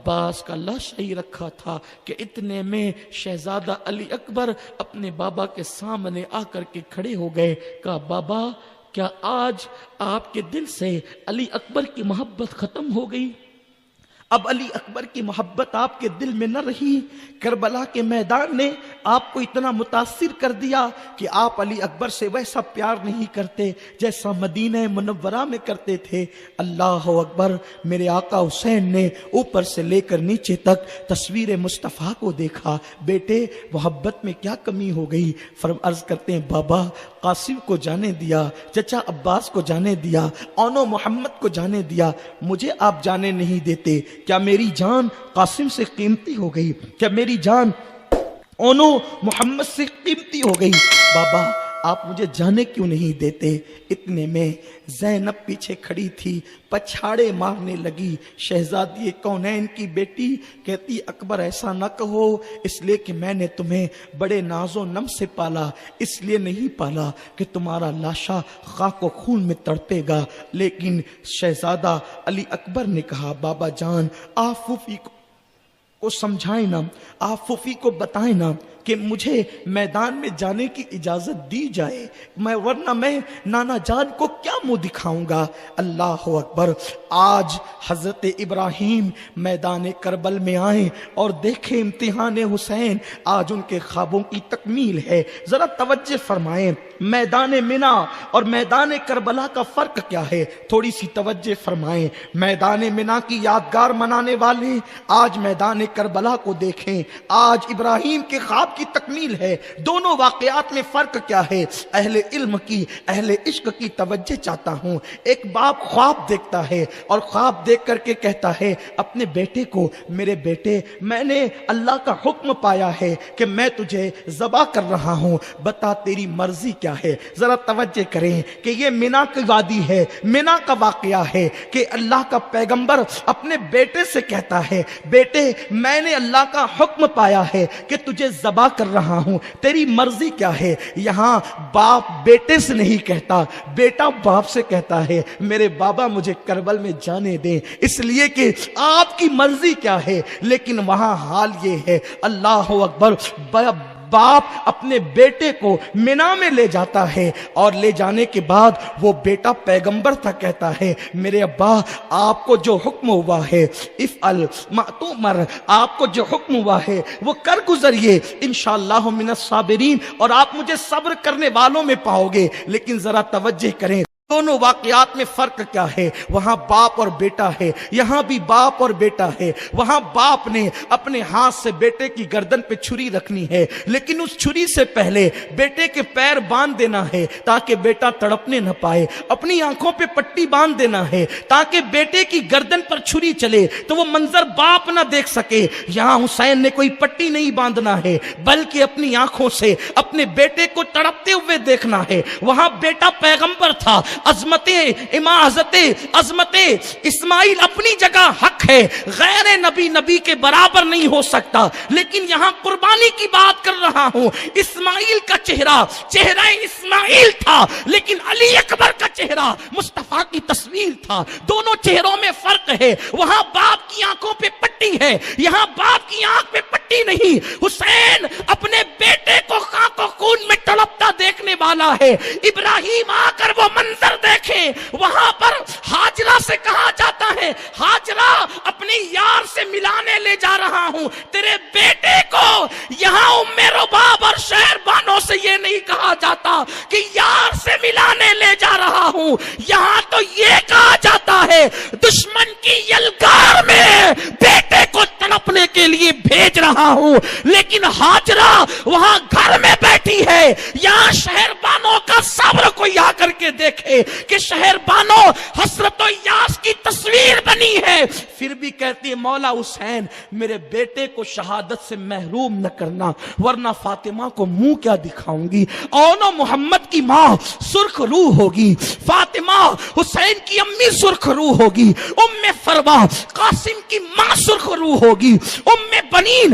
عباس کا لاشا ہی رکھا تھا کہ اتنے میں شہزادہ علی اکبر اپنے بابا کے سامنے آ کر کے کھڑے ہو گئے. کہا بابا کیا آج آپ کے دل سے علی اکبر کی محبت ختم ہو گئی؟ اب علی اکبر کی محبت آپ کے دل میں نہ رہی؟ کربلا کے میدان نے آپ کو اتنا متاثر کر دیا کہ آپ علی اکبر سے ویسا پیار نہیں کرتے جیسا مدینہ منورہ میں کرتے تھے. اللہ اکبر. میرے آقا حسین نے اوپر سے لے کر نیچے تک تصویر مصطفیٰ کو دیکھا. بیٹے محبت میں کیا کمی ہو گئی؟ عرض کرتے ہیں بابا قاسم کو جانے دیا, چچا عباس کو جانے دیا, اونو محمد کو جانے دیا, مجھے آپ جانے نہیں دیتے. کیا میری جان قاسم سے قیمتی ہو گئی؟ کیا میری جان اونو محمد سے قیمتی ہو گئی؟ بابا آپ مجھے جانے کیوں نہیں دیتے؟ اتنے میں زینب پیچھے کھڑی تھی, پچھاڑے مارنے لگی. شہزادی کونین کی بیٹی کہتی اکبر ایسا نہ کہو, اس لیے کہ میں نے تمہیں بڑے ناز و نم سے پالا, اس لیے نہیں پالا کہ تمہارا لاشا خاک و خون میں تڑپے گا. لیکن شہزادہ علی اکبر نے کہا بابا جان آپ پھوپھی کو سمجھائیں نا, آپ پھوپھی کو بتائیں نا کہ مجھے میدان میں جانے کی اجازت دی جائے, ورنہ میں نانا جان کو کیا منہ دکھاؤں گا. اللہ اکبر. آج حضرت ابراہیم میدان کربل میں آئیں اور دیکھیں امتحان حسین, آج ان کے خوابوں کی تکمیل ہے. ذرا توجہ فرمائیں, میدان منا اور میدان کربلا کا فرق کیا ہے, تھوڑی سی توجہ فرمائیں. میدان منا کی یادگار منانے والے آج میدان کربلا کو دیکھیں. آج ابراہیم کے خواب کی تکمیل ہے. دونوں واقعات میں فرق کیا ہے؟ اہل علم کی, اہل عشق کی توجہ چاہتا ہوں. ایک باپ خواب دیکھتا ہے اور خواب دیکھ کر کے کہتا ہے اپنے بیٹے کو, میرے بیٹے میں نے اللہ کا حکم پایا ہے کہ میں تجھے ذبح کر رہا ہوں, بتا تیری مرضی کیا ہے. ذرا توجہ کریں کہ یہ منا کی وادی ہے, منا کا واقعہ ہے کہ اللہ کا پیغمبر اپنے بیٹے سے کہتا ہے بیٹے میں نے اللہ کا حکم پایا ہے کہ تجھے ذبح کر رہا ہوں, تیری مرضی کیا ہے. یہاں باپ بیٹے سے نہیں کہتا, بیٹا باپ سے کہتا ہے میرے بابا مجھے کربل میں جانے دیں, اس لیے کہ آپ کی مرضی کیا ہے. لیکن وہاں حال یہ ہے, اللہ اکبر, باپ اپنے بیٹے کو منا میں لے جاتا ہے اور لے جانے کے بعد وہ بیٹا پیغمبر تھا, کہتا ہے میرے ابا آپ کو جو حکم ہوا ہے افعل ما تؤمر, آپ کو جو حکم ہوا ہے وہ کر گزریے, انشاءاللہ من الصابرین, اور آپ مجھے صبر کرنے والوں میں پاؤ گے. لیکن ذرا توجہ کریں دونوں واقعات میں فرق کیا ہے. وہاں باپ اور بیٹا ہے, یہاں بھی باپ اور بیٹا ہے. وہاں باپ نے اپنے ہاتھ سے بیٹے کی گردن پہ چھری رکھنی ہے, لیکن اس چھری سے پہلے بیٹے کے پیر باندھ دینا ہے تاکہ بیٹا تڑپنے نہ پائے. اپنی آنکھوں پہ پٹی باندھ دینا ہے تاکہ بیٹے کی گردن پر چھری چلے تو وہ منظر باپ نہ دیکھ سکے. یہاں حسین نے کوئی پٹی نہیں باندھنا ہے بلکہ اپنی آنکھوں سے اپنے بیٹے کو تڑپتے ہوئے دیکھنا ہے. وہاں بیٹا پیغمبر تھا, عظمت امامت, عظمت اسماعیل اپنی جگہ حق ہے, غیر نبی نبی کے برابر نہیں ہو سکتا. لیکن یہاں قربانی کی بات کر رہا ہوں. اسماعیل کا چہرہ اسماعیل تھا, لیکن علی اکبر کا چہرہ مصطفیٰ کی تصویر تھا. دونوں چہروں میں فرق ہے. وہاں باپ کی آنکھوں پہ پٹی ہے, یہاں باپ کی آنکھ پہ پٹی نہیں. حسین اپنے بیٹے کو خاک و خون میں تڑپتا دیکھنے والا ہے. ابراہیم آ کر وہ منظر دیکھیں, وہاں پر ہاجرہ سے کہا جاتا ہے ہاجرہ اپنی یار سے ملانے لے جا رہا ہوں تیرے بیٹے کو. یہاں ام رباب اور شہر بانوں سے یہ نہیں کہا جاتا کہ یار سے ملانے لے جا رہا ہوں, یہاں تو یہ کہا جاتا ہے دشمن کی یلغار میں بیٹے کو تڑپنے کے لیے بھیج رہا ہوں. لیکن ہاجرہ وہاں گھر میں بیٹھی ہے. یہاں شہر بانوں کا صبر کوئی آ کر کے دیکھے کہ شہر بانو حسرت و یاس کی تصویر بنی ہے, پھر بھی کہتی ہے مولا حسین میرے بیٹے کو شہادت سے محروم نہ کرنا, ورنہ فاطمہ کو منہ کیا دکھاؤں گی. اونو محمد کی ماں سرخ روح ہوگی, فاطمہ حسین کی امی سرخ روح ہوگی, ام فروا قاسم کی ماں سرخ روح ہوگی, ام بنین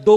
2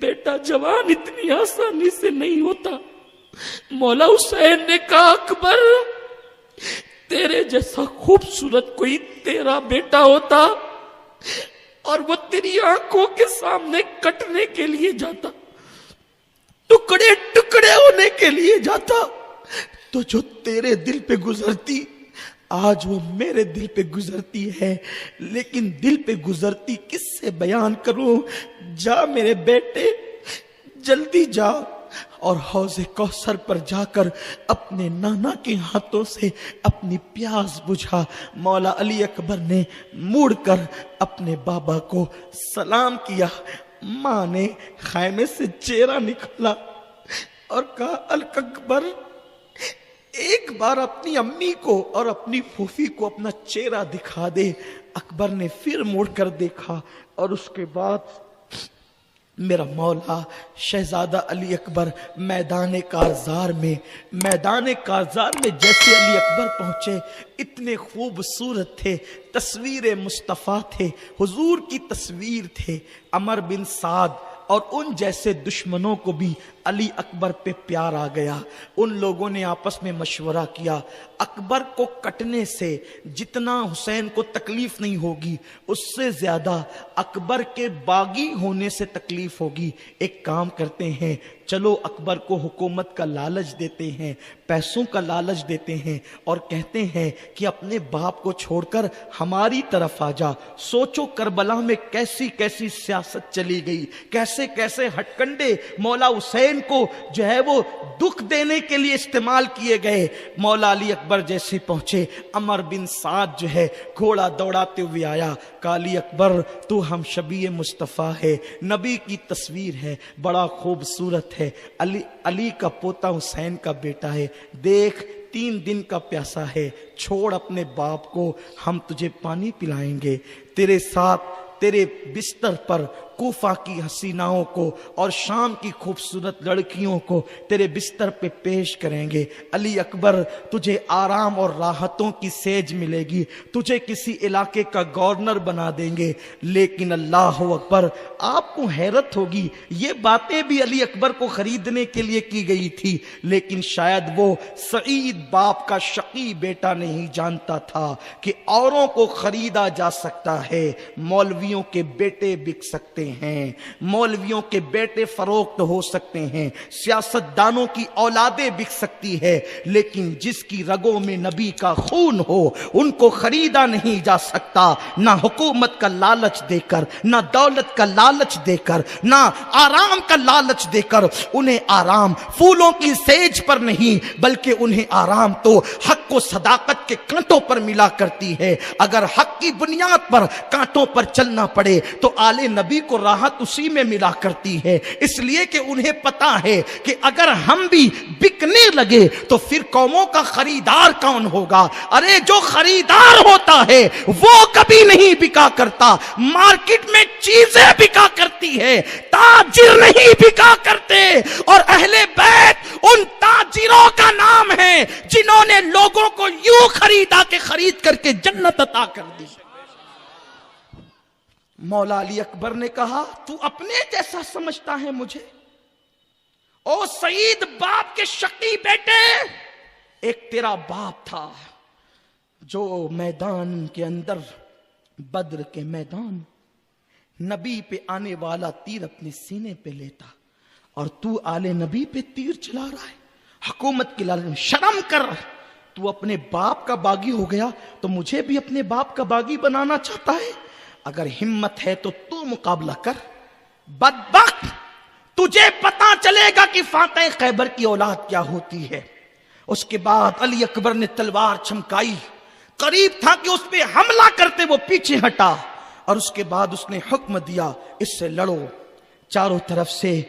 بیٹا جوان اتنی آسانی سے نہیں ہوتا۔ مولا حسین نے کہا اکبر تیرے جیسا خوبصورت کوئی تیرا بیٹا ہوتا اور وہ تیری آنکھوں کے سامنے کٹنے کے لیے جاتا، ٹکڑے ٹکڑے ہونے کے لیے جاتا، تو جو تیرے دل پہ گزرتی آج وہ میرے دل پہ گزرتی ہے۔ لیکن دل پہ گزرتی کس سے بیان کروں؟ جا میرے بیٹے جلدی جا اور حوض کوثر پر جا کر اپنے نانا کے ہاتھوں سے اپنی پیاس بجھا۔ مولا علی اکبر نے مڑ کر اپنے بابا کو سلام کیا۔ ماں نے خیمے سے چہرہ نکالا اور کہا اکبر ایک بار اپنی امی کو اور اپنی پھوپھی کو اپنا چہرہ دکھا دے۔ اکبر نے پھر مڑ کر دیکھا اور اس کے بعد میرا مولا شہزادہ علی اکبر میدان کارزار میں جیسے علی اکبر پہنچے اتنے خوبصورت تھے، تصویر مصطفیٰ تھے، حضور کی تصویر تھے۔ عمر بن سعد اور ان جیسے دشمنوں کو بھی علی اکبر پہ پیار آ گیا۔ ان لوگوں نے آپس میں مشورہ کیا اکبر کو کٹنے سے جتنا حسین کو تکلیف نہیں ہوگی اس سے زیادہ اکبر کے باغی ہونے سے تکلیف ہوگی۔ ایک کام کرتے ہیں، چلو اکبر کو حکومت کا لالچ دیتے ہیں، پیسوں کا لالچ دیتے ہیں اور کہتے ہیں کہ اپنے باپ کو چھوڑ کر ہماری طرف آ جا۔ سوچو کربلا میں کیسی کیسی سیاست چلی گئی، کیسے کیسے ہٹ کنڈے مولا حسین کو جو ہے وہ دکھ دینے کے لیے استعمال کیے گئے۔ مولا علی اکبر جیسے پہنچے، عمر بن سعد جو ہے گھوڑا دوڑاتے ہوئے آیا، کہا علی اکبر تو ہم شبیہ مصطفیٰ ہے، نبی کی تصویر ہے، بڑا خوبصورت ہے، علی کا پوتا حسین کا بیٹا ہے، دیکھ 3 دن کا پیاسا ہے، چھوڑ اپنے باپ کو، ہم تجھے پانی پلائیں گے، تیرے ساتھ تیرے بستر پر کوفہ کی حسیناؤں کو اور شام کی خوبصورت لڑکیوں کو تیرے بستر پہ پیش کریں گے۔ علی اکبر تجھے آرام اور راحتوں کی سیج ملے گی، تجھے کسی علاقے کا گورنر بنا دیں گے۔ لیکن اللہ اکبر، آپ کو حیرت ہوگی یہ باتیں بھی علی اکبر کو خریدنے کے لیے کی گئی تھی، لیکن شاید وہ سعید باپ کا شقی بیٹا نہیں جانتا تھا کہ اوروں کو خریدا جا سکتا ہے، مولویوں کے بیٹے بک سکتے ہیں، مولویوں کے بیٹے فروخت ہو سکتے ہیں، سیاست دانوں کی اولادیں بک سکتی ہے، لیکن جس کی رگوں میں نبی کا خون ہو ان کو خریدا نہیں جا سکتا، نہ حکومت کا لالچ دے کر، نہ دولت کا لالچ دے کر، نہ آرام کا لالچ دے کر۔ انہیں آرام پھولوں کی سیج پر نہیں بلکہ انہیں آرام تو حق و صداقت کے کانٹوں پر ملا کرتی ہے۔ اگر حق کی بنیاد پر کانٹوں پر چلنا پڑے تو آل نبی کو راحت اسی میں ملا کرتی ہے، اس لیے کہ انہیں پتا ہے کہ اگر ہم بھی بکنے لگے تو پھر قوموں کا خریدار کون ہوگا؟ ارے جو خریدار ہوتا ہے وہ کبھی نہیں بکا کرتا، مارکیٹ میں چیزیں بکا کرتی ہے، تاجر نہیں بکا کرتے، اور اہل بیت ان تاجروں کا نام ہے جنہوں نے لوگوں کو یوں خریدا کہ خرید کر کے جنت عطا کر دی۔ مولا علی اکبر نے کہا تو اپنے جیسا سمجھتا ہے مجھے؟ او سعید باپ کے شقی بیٹے، ایک تیرا باپ تھا جو میدان کے اندر، بدر کے میدان، نبی پہ آنے والا تیر اپنے سینے پہ لیتا، اور تو آل نبی پہ تیر چلا رہا ہے، حکومت کی لالچ میں۔ شرم کر، تو اپنے باپ کا باغی ہو گیا تو مجھے بھی اپنے باپ کا باغی بنانا چاہتا ہے؟ اگر ہمت ہے تو مقابلہ کر، بدبخت، تجھے پتا چلے گا کہ فاتح خیبر کی اولاد کیا ہوتی ہے۔ اس کے بعد علی اکبر نے تلوار چمکائی، قریب تھا کہ اس پہ حملہ کرتے وہ پیچھے ہٹا، اور اس کے بعد اس نے حکم دیا اس سے لڑو۔ چاروں طرف سے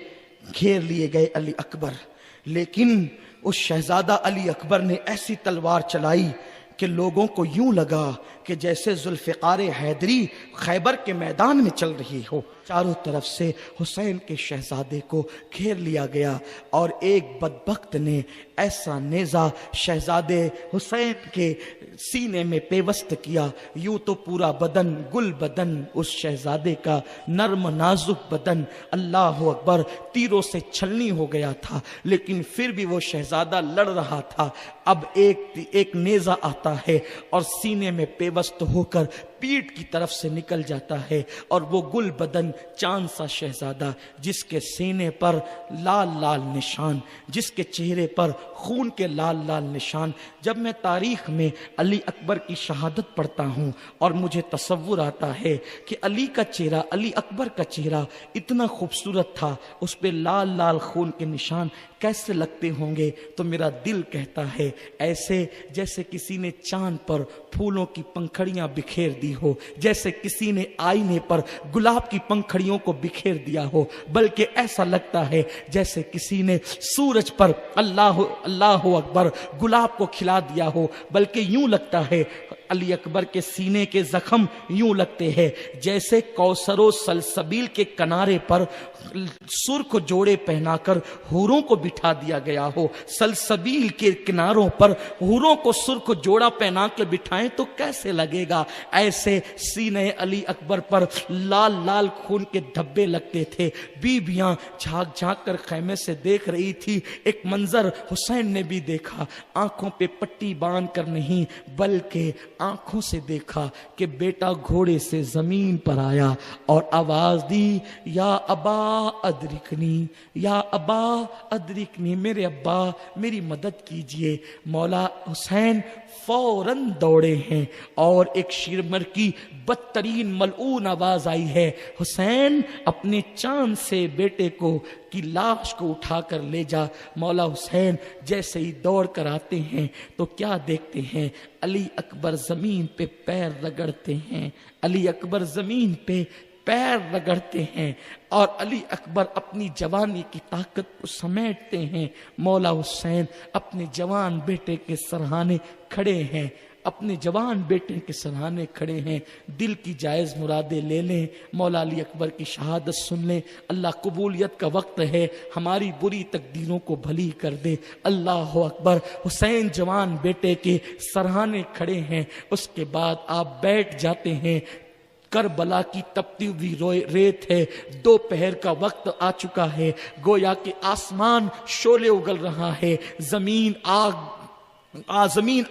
گھیر لیے گئے علی اکبر، لیکن اس شہزادہ علی اکبر نے ایسی تلوار چلائی کہ لوگوں کو یوں لگا کہ جیسے ذوالفقار حیدری خیبر کے میدان میں چل رہی ہو۔ چاروں طرف سے حسین کے شہزادے کو گھیر لیا گیا، اور ایک بدبخت نے ایسا نیزہ شہزادے حسین کے سینے میں پیوست کیا، یوں تو پورا بدن گل بدن اس شہزادے کا، نرم نازک بدن اللہ اکبر تیروں سے چھلنی ہو گیا تھا، لیکن پھر بھی وہ شہزادہ لڑ رہا تھا۔ اب ایک نیزہ آتا ہے اور سینے میں پیوست ہو کر پیٹھ کی طرف سے نکل جاتا ہے، اور وہ گل بدن چاند سا شہزادہ جس کے سینے پر لال لال نشان، جس کے چہرے پر خون کے لال لال نشان۔ جب میں تاریخ میں علی اکبر کی شہادت پڑھتا ہوں اور مجھے تصور آتا ہے کہ علی کا چہرہ، علی اکبر کا چہرہ اتنا خوبصورت تھا، اس پہ لال لال خون کے نشان کیسے لگتے ہوں گے، تو میرا دل کہتا ہے ایسے جیسے کسی نے چاند پر پھولوں کی پنکھڑیاں بکھیر دی ہو، جیسے کسی نے آئینے پر گلاب کی پنکھڑیوں کو بکھیر دیا ہو، بلکہ ایسا لگتا ہے جیسے کسی نے سورج پر اللہ اکبر گلاب کو کھلا دیا ہو، بلکہ یوں لگتا ہے علی اکبر کے سینے کے زخم یوں لگتے ہیں جیسے کوثر و سلسبیل کے کنارے پر سرخ جوڑے پہنا کر حوروں کو بٹھا دیا گیا ہو۔ سلسبیل کے کناروں پر حوروں کو سرخ جوڑا پہنا کے بٹھائیں تو کیسے لگے گا، ایسے سینے علی اکبر پر لال لال خون کے دھبے لگتے تھے۔ بیویاں جھانک جھانک کر خیمے سے دیکھ رہی تھی۔ ایک منظر حسین نے بھی دیکھا، آنکھوں پہ پٹی باندھ کر نہیں بلکہ آنکھوں سے دیکھا کہ بیٹا گھوڑے سے زمین پر آیا اور آواز دی، یا ابا ادرکنی، یا ابا ادرکنی، میرے ابا میری مدد کیجئے۔ مولا حسین فوراً دوڑے ہیں اور ایک شیرمر کی بدترین ملعون آواز آئی ہے، حسین اپنے چاند سے بیٹے کو کی لاش کو اٹھا کر لے جا۔ مولا حسین جیسے ہی دوڑ کر آتے ہیں تو کیا دیکھتے ہیں، علی اکبر زمین پہ پیر رگڑتے ہیں، علی اکبر زمین پہ پیر رگڑتے ہیں اور علی اکبر اپنی جوانی کی طاقت کو سمیٹتے ہیں۔ مولا حسین اپنے جوان بیٹے کے سرہانے کھڑے ہیں، اپنے جوان بیٹے کے سرہانے کھڑے ہیں۔ دل کی جائز مرادیں لے لیں، مولا علی اکبر کی شہادت سن لیں، اللہ قبولیت کا وقت ہے، ہماری بری تقدیروں کو بھلی کر دے۔ اللہ اکبر، حسین جوان بیٹے کے سرہانے کھڑے ہیں، اس کے بعد آپ بیٹھ جاتے ہیں۔ کربلا کی تپتی ہوئی ریت ہے، دوپہر کا وقت آ چکا ہے، گویا کہ آسمان شعلے اگل رہا ہے، زمین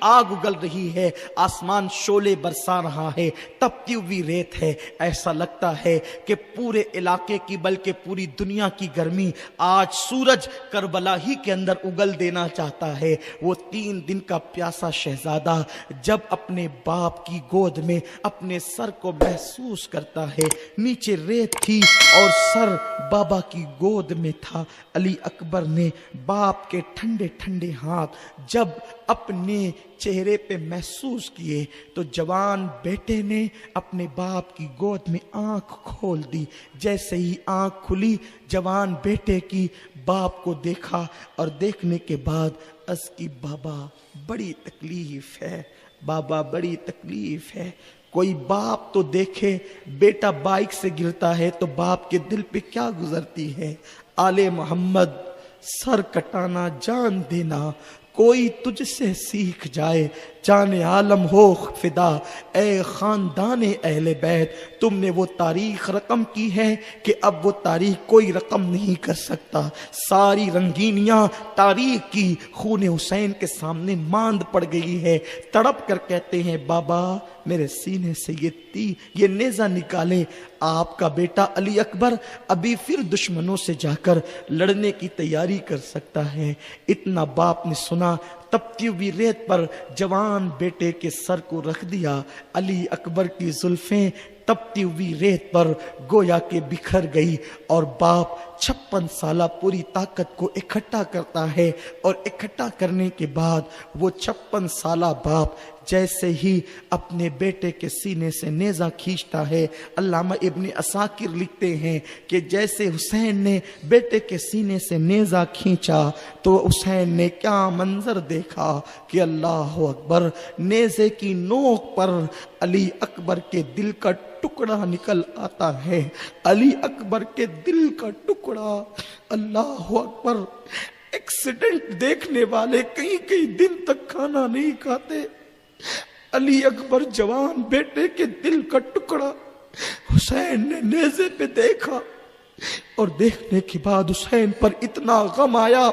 آگ اگل رہی ہے، آسمان شعلے برسا رہا ہے، تپتی ہوئی ریت ہے۔ ایسا لگتا ہے کہ پورے علاقے کی بلکہ پوری دنیا کی گرمی آج سورج کربلا ہی کے اندر اگل دینا چاہتا ہے۔ وہ 3 دن کا پیاسا شہزادہ جب اپنے باپ کی گود میں اپنے سر کو محسوس کرتا ہے، نیچے ریت تھی اور سر بابا کی گود میں تھا، علی اکبر نے باپ کے ٹھنڈے ٹھنڈے ہاتھ جب اپنے چہرے پہ محسوس کیے تو جوان بیٹے نے اپنے باپ کی گود میں آنکھ کھول دی۔ جیسے ہی آنکھ کھلی، جوان بیٹے کی باپ کو دیکھا اور دیکھنے کے بعد عرض کی، بابا بڑی تکلیف ہے، بابا بڑی تکلیف ہے۔ کوئی باپ تو دیکھے بیٹا بائک سے گرتا ہے تو باپ کے دل پہ کیا گزرتی ہے۔ آل محمد، سر کٹانا جان دینا، کوئی تجھ سے سیکھ جائے، جان عالم ہو فدا، اے خاندان اہل بیت، تم نے وہ تاریخ رقم کی ہے کہ اب وہ تاریخ کوئی رقم نہیں کر سکتا۔ ساری رنگینیاں تاریخ کی خون حسین کے سامنے ماند پڑ گئی ہے۔ تڑپ کر کہتے ہیں، بابا میرے سینے سے یہ نیزہ نکالے۔ آپ کا بیٹا علی اکبر ابھی پھر دشمنوں سے جا کر لڑنے کی تیاری کر سکتا ہے۔ اتنا باپ نے سنا، تپتی ہوئی ریت پر جوان بیٹے کے سر کو رکھ دیا۔ علی اکبر کی زلفیں تپتی ہوئی ریت پر گویا کے بکھر گئی اور باپ 56 سالہ پوری طاقت کو اکٹھا کرتا ہے، اور اکٹھا کرنے کے بعد وہ 56 سالہ باپ جیسے ہی اپنے بیٹے کے سینے سے نیزہ کھینچتا ہے، علامہ ابن عساکر لکھتے ہیں کہ جیسے حسین نے بیٹے کے سینے سے نیزہ کھینچا تو حسین نے کیا منظر دیکھا کہ اللہ اکبر، نیزے کی نوک پر علی اکبر کے دل کا ٹکڑا نکل آتا ہے، علی اکبر کے دل کا ٹکڑا، اللہ اکبر، ایک ایکسیڈنٹ دیکھنے والے کئی کئی دن تک کھانا نہیں کھاتے. علی اکبر جوان بیٹے کے دل کا ٹکڑا حسین نے نیزے پہ دیکھا اور دیکھنے کے بعد حسین پر اتنا غم آیا.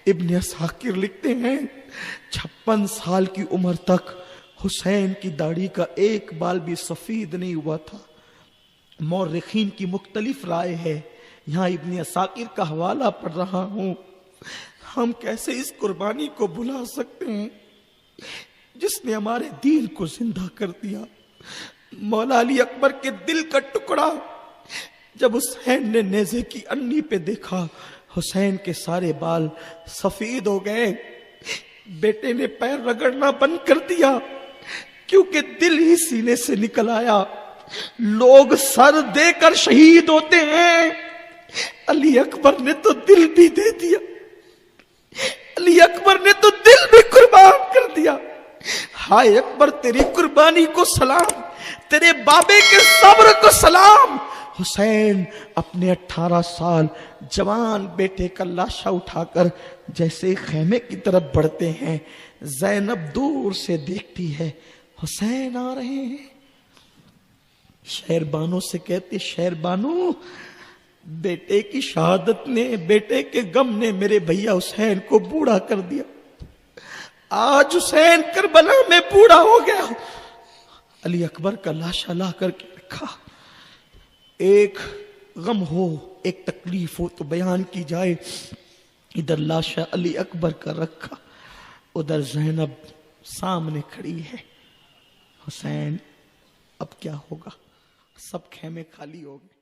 ابن عساکر لکھتے ہیں 56 سال کی عمر تک حسین کی داڑھی کا ایک بال بھی سفید نہیں ہوا تھا. مورخین کی مختلف رائے ہے. یہاں ابن عساکر کا حوالہ پڑھ رہا ہوں. ہم کیسے اس قربانی کو بھلا سکتے ہیں جس نے ہمارے دین کو زندہ کر دیا. مولا علی اکبر کے دل کا ٹکڑا جب حسین نے نیزے کی انی پہ دیکھا حسین کے سارے بال سفید ہو گئے. بیٹے نے پیر رگڑنا بند کر دیا کیونکہ دل ہی سینے سے نکل آیا. لوگ سر دے کر شہید ہوتے ہیں, علی اکبر نے تو دل بھی دے دیا. علی اکبر نے تو دل بھی قربان کر دیا. ہائے اکبر تیری قربانی کو سلام, تیرے بابے کے صبر کو سلام. حسین اپنے 18 سال جوان بیٹے کا لاشا اٹھا کر جیسے خیمے کی طرف بڑھتے ہیں. زینب دور سے دیکھتی ہے حسین آ رہے ہیں. شہر بانو سے کہتے شہر بانو بیٹے کی شہادت نے, بیٹے کے غم نے میرے بھیا حسین کو بوڑھا کر دیا. آج حسین کربلا میں بوڑھا ہو گیا. علی اکبر کا لاشا لا کر کے رکھا. ایک غم ہو, ایک تکلیف ہو تو بیان کی جائے. ادھر لاشا علی اکبر کا رکھا, ادھر زینب سامنے کھڑی ہے. حسین اب کیا ہوگا؟ سب خیمے خالی ہو گئے.